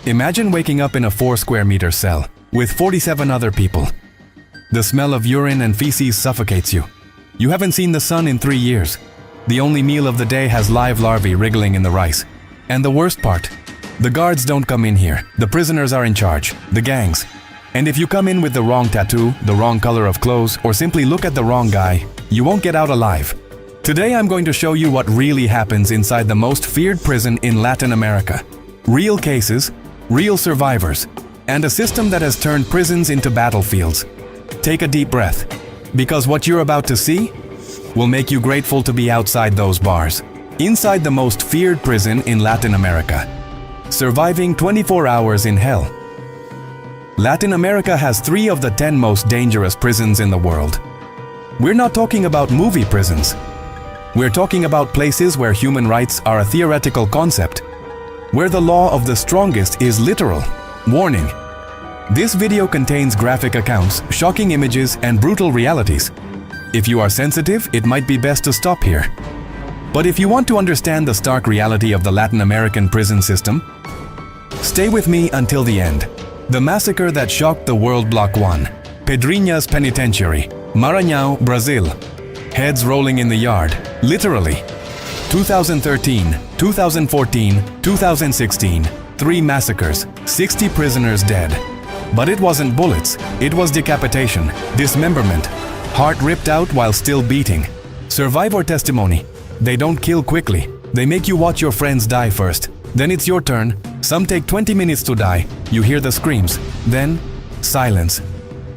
Imagine waking up in a 4 square meter cell with 47 other people. The smell of urine and feces suffocates you. You haven't seen the sun in 3 years. The only meal of the day has live larvae wriggling in the rice. And the worst part, the guards don't come in here. The prisoners are in charge, the gangs. And if you come in with the wrong tattoo, the wrong color of clothes, or simply look at the wrong guy, you won't get out alive. Today I'm going to show you what really happens inside the most feared prison in Latin America. Real cases, real survivors, and a system that has turned prisons into battlefields. Take a deep breath, because what you're about to see will make you grateful to be outside those bars. Inside the most feared prison in Latin America. Surviving 24 hours in hell. Latin America has 3 of the 10 most dangerous prisons in the world. We're not talking about movie prisons. We're talking about places where human rights are a theoretical concept, where the law of the strongest is literal. Warning: this video contains graphic accounts, shocking images, and brutal realities. If you are sensitive, it might be best to stop here. But if you want to understand the stark reality of the Latin American prison system, stay with me until the end. The massacre that shocked the world. Block 1. Pedrinhas Penitentiary, Maranhão, Brazil. Heads rolling in the yard, literally. 2013, 2014, 2016, 3 massacres, 60 prisoners dead. But it wasn't bullets, it was decapitation, dismemberment, heart ripped out while still beating. Survivor testimony: they don't kill quickly, they make you watch your friends die first. Then it's your turn. Some take 20 minutes to die. You hear the screams. Then, silence.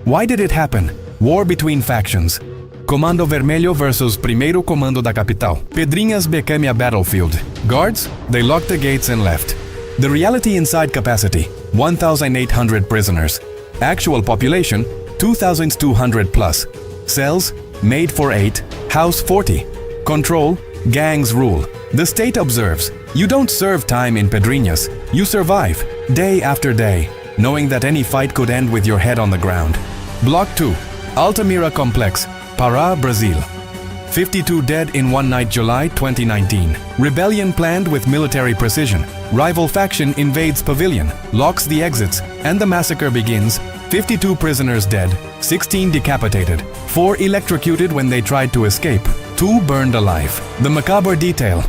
Why did it happen? War between factions. Comando Vermelho versus Primeiro Comando da Capital. Pedrinhas became a battlefield. Guards? They locked the gates and left. The reality inside: capacity: 1,800 prisoners. Actual population: 2,200 plus. Cells: made for 8, house 40. Control: gangs rule. The state observes. You don't serve time in Pedrinhas. You survive, day after day, knowing that any fight could end with your head on the ground. Block 2. Altamira Complex, Pará, Brazil. 52 dead in one night. July 2019. Rebellion planned with military precision. Rival faction invades pavilion, locks the exits, and the massacre begins. 52 prisoners dead, 16 decapitated, 4 electrocuted when they tried to escape, 2 burned alive. The macabre detail: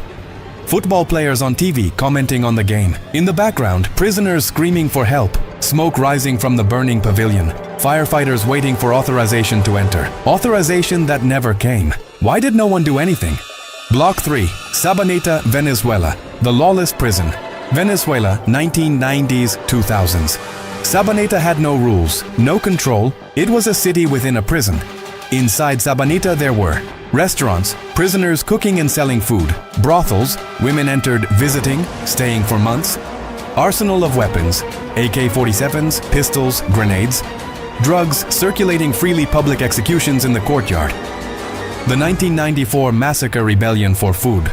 football players on TV commenting on the game. In the background, prisoners screaming for help, smoke rising from the burning pavilion, firefighters waiting for authorization to enter. Authorization that never came. Why did no one do anything? Block 3. Sabaneta, Venezuela. The lawless prison. Venezuela, 1990s, 2000s. Sabaneta had no rules, no control. It was a city within a prison. Inside Sabaneta there were restaurants, prisoners cooking and selling food, brothels, women entered visiting, staying for months, arsenal of weapons, AK-47s, pistols, grenades, drugs circulating freely, public executions in the courtyard. The 1994 massacre: rebellion for food.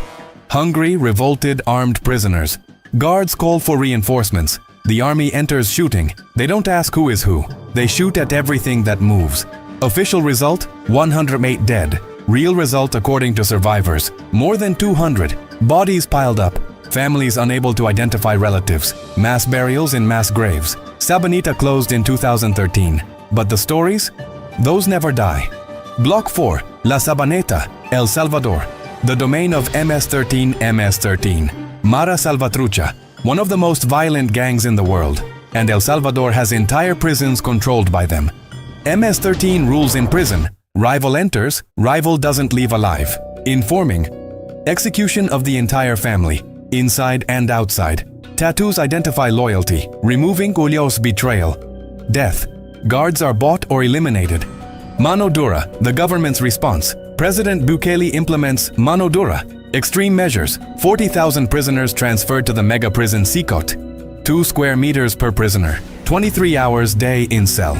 Hungry, revolted, armed prisoners. Guards call for reinforcements. The army enters shooting. They don't ask who is who. They shoot at everything that moves. Official result: 108 dead. Real result, according to survivors: more than 200. Bodies piled up. Families unable to identify relatives. Mass burials in mass graves. Sabaneta closed in 2013. But the stories? Those never die. Block 4. La Sabaneta, El Salvador. The domain of MS-13. Mara Salvatrucha, one of the most violent gangs in the world. And El Salvador has entire prisons controlled by them. MS-13 rules in prison. Rival enters, rival doesn't leave alive. Informing. Execution of the entire family, inside and outside. Tattoos identify loyalty. Removing Julio's betrayal. Death. Guards are bought or eliminated. Mano dura, the government's response. President Bukele implements Mano dura. Extreme measures. 40,000 prisoners transferred to the mega prison Sikot. 2 square meters per prisoner. 23 hours day in cell.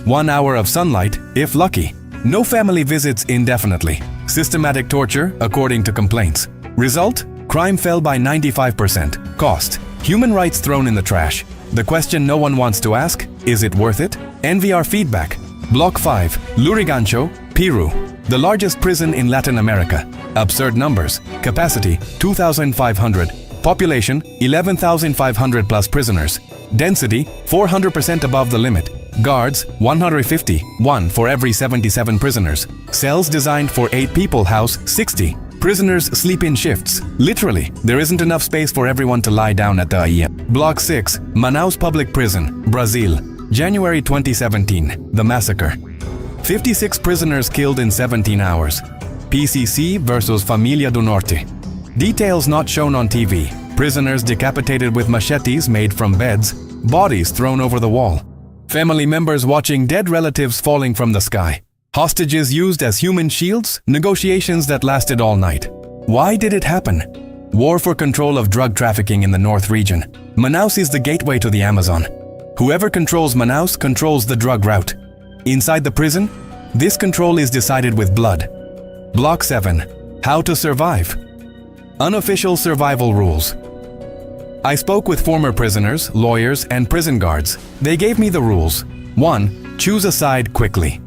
1 hour of sunlight, if lucky. No family visits indefinitely. Systematic torture, according to complaints. Result? Crime fell by 95%. Cost? Human rights thrown in the trash. The question no one wants to ask: is it worth it? NVR feedback. Block 5. Lurigancho, Peru. The largest prison in Latin America. Absurd numbers. Capacity: 2,500. Population, 11,500 plus prisoners. Density, 400% above the limit. Guards, 150, 1 for every 77 prisoners. Cells designed for 8 people house 60. Prisoners sleep in shifts. Literally, there isn't enough space for everyone to lie down at the IEM. Block 6, Manaus Public Prison, Brazil. January 2017, the massacre. 56 prisoners killed in 17 hours. PCC versus Família do Norte. Details not shown on TV. Prisoners decapitated with machetes made from beds, bodies thrown over the wall. Family members watching dead relatives falling from the sky. Hostages used as human shields, negotiations that lasted all night. Why did it happen? War for control of drug trafficking in the North region. Manaus is the gateway to the Amazon. Whoever controls Manaus controls the drug route. Inside the prison, this control is decided with blood. Block 7. How to survive. Unofficial survival rules. I spoke with former prisoners, lawyers, and prison guards. They gave me the rules. 1. Choose a side quickly.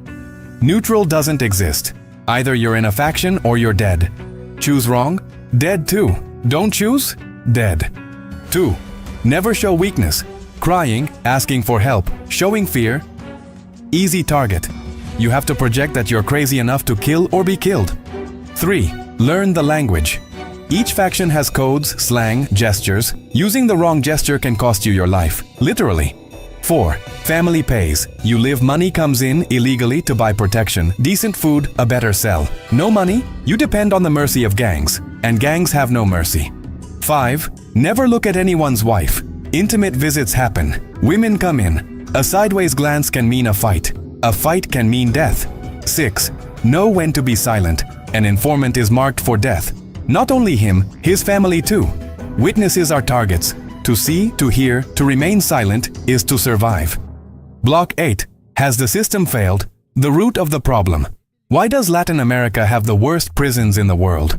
Neutral doesn't exist. Either you're in a faction or you're dead. Choose wrong? Dead too. Don't choose? Dead. 2. Never show weakness. Crying, asking for help, showing fear. Easy target. You have to project that you're crazy enough to kill or be killed. 3. Learn the language. Each faction has codes, slang, gestures. Using the wrong gesture can cost you your life, literally. 4. Family pays. You live, money comes in illegally to buy protection, decent food, a better cell. No money? You depend on the mercy of gangs, and gangs have no mercy. 5. Never look at anyone's wife. Intimate visits happen. Women come in. A sideways glance can mean a fight. A fight can mean death. 6. Know when to be silent. An informant is marked for death. Not only him, his family too. Witnesses are targets. To see, to hear, to remain silent is to survive. Block 8. Has the system failed? The root of the problem. Why does Latin America have the worst prisons in the world?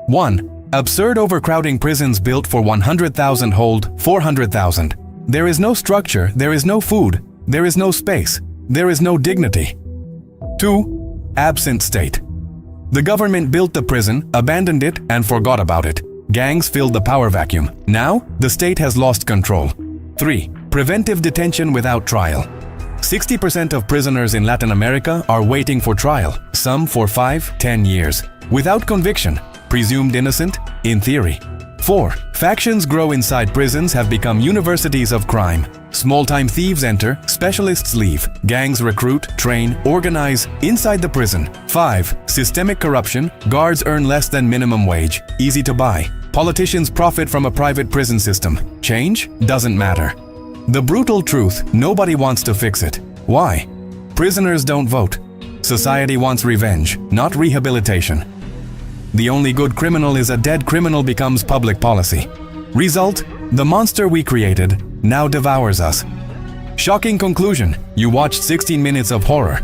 1. Absurd overcrowding. Prisons built for 100,000 hold 400,000. There is no structure, there is no food, there is no space, there is no dignity. 2. Absent state. The government built the prison, abandoned it, and forgot about it. Gangs filled the power vacuum. Now, the state has lost control. 3. Preventive detention without trial. 60% of prisoners in Latin America are waiting for trial, some for 5-10 years, without conviction, presumed innocent, in theory. 4. Factions grow inside prisons have become universities of crime. Small-time thieves enter, specialists leave. Gangs recruit, train, organize inside the prison. 5. Systemic corruption. Guards earn less than minimum wage. Easy to buy. Politicians profit from a private prison system. Change doesn't matter. The brutal truth, nobody wants to fix it. Why? Prisoners don't vote. Society wants revenge, not rehabilitation. The only good criminal is a dead criminal becomes public policy. Result, the monster we created now devours us. Shocking conclusion, you watched 16 minutes of horror.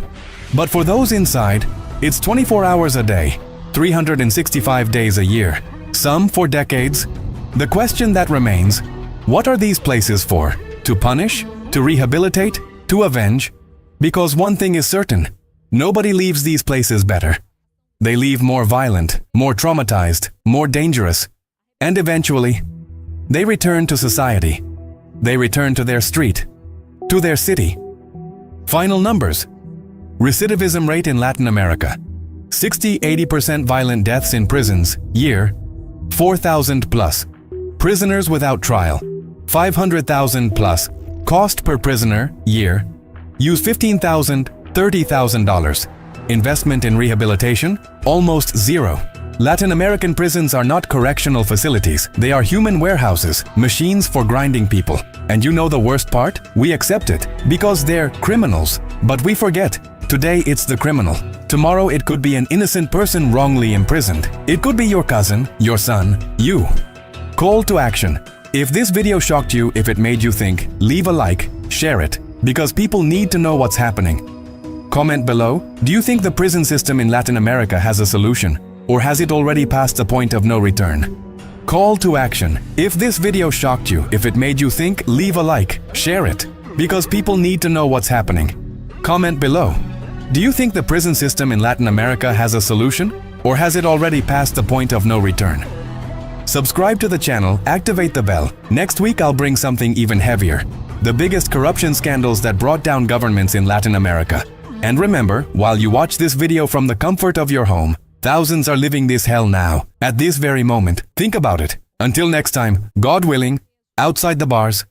But for those inside, it's 24 hours a day, 365 days a year, some for decades. The question that remains, what are these places for? To punish? To rehabilitate? To avenge? Because one thing is certain, nobody leaves these places better. They leave more violent, more traumatized, more dangerous, and eventually, they return to society. They return to their street, to their city. Final numbers. Recidivism rate in Latin America. 60-80% violent deaths in prisons, year, 4,000 plus. Prisoners without trial, 500,000 plus. Cost per prisoner, year, use $15,000, $30,000. Investment in rehabilitation, almost zero. Latin American prisons are not correctional facilities. They are human warehouses, machines for grinding people. And you know the worst part? We accept it because they're criminals. But we forget, today it's the criminal. Tomorrow it could be an innocent person wrongly imprisoned. It could be your cousin, your son, you. Call to action. If this video shocked you, if it made you think, leave a like, share it, because people need to know what's happening. Comment below, do you think the prison system in Latin America has a solution? Or has it already passed the point of no return? Call to action. If this video shocked you, if it made you think, leave a like, share it, because people need to know what's happening. Comment below. Do you think the prison system in Latin America has a solution? Or has it already passed the point of no return? Subscribe to the channel, activate the bell. Next week I'll bring something even heavier. The biggest corruption scandals that brought down governments in Latin America. And remember, while you watch this video from the comfort of your home, thousands are living this hell now, at this very moment. Think about it. Until next time, God willing, outside the bars,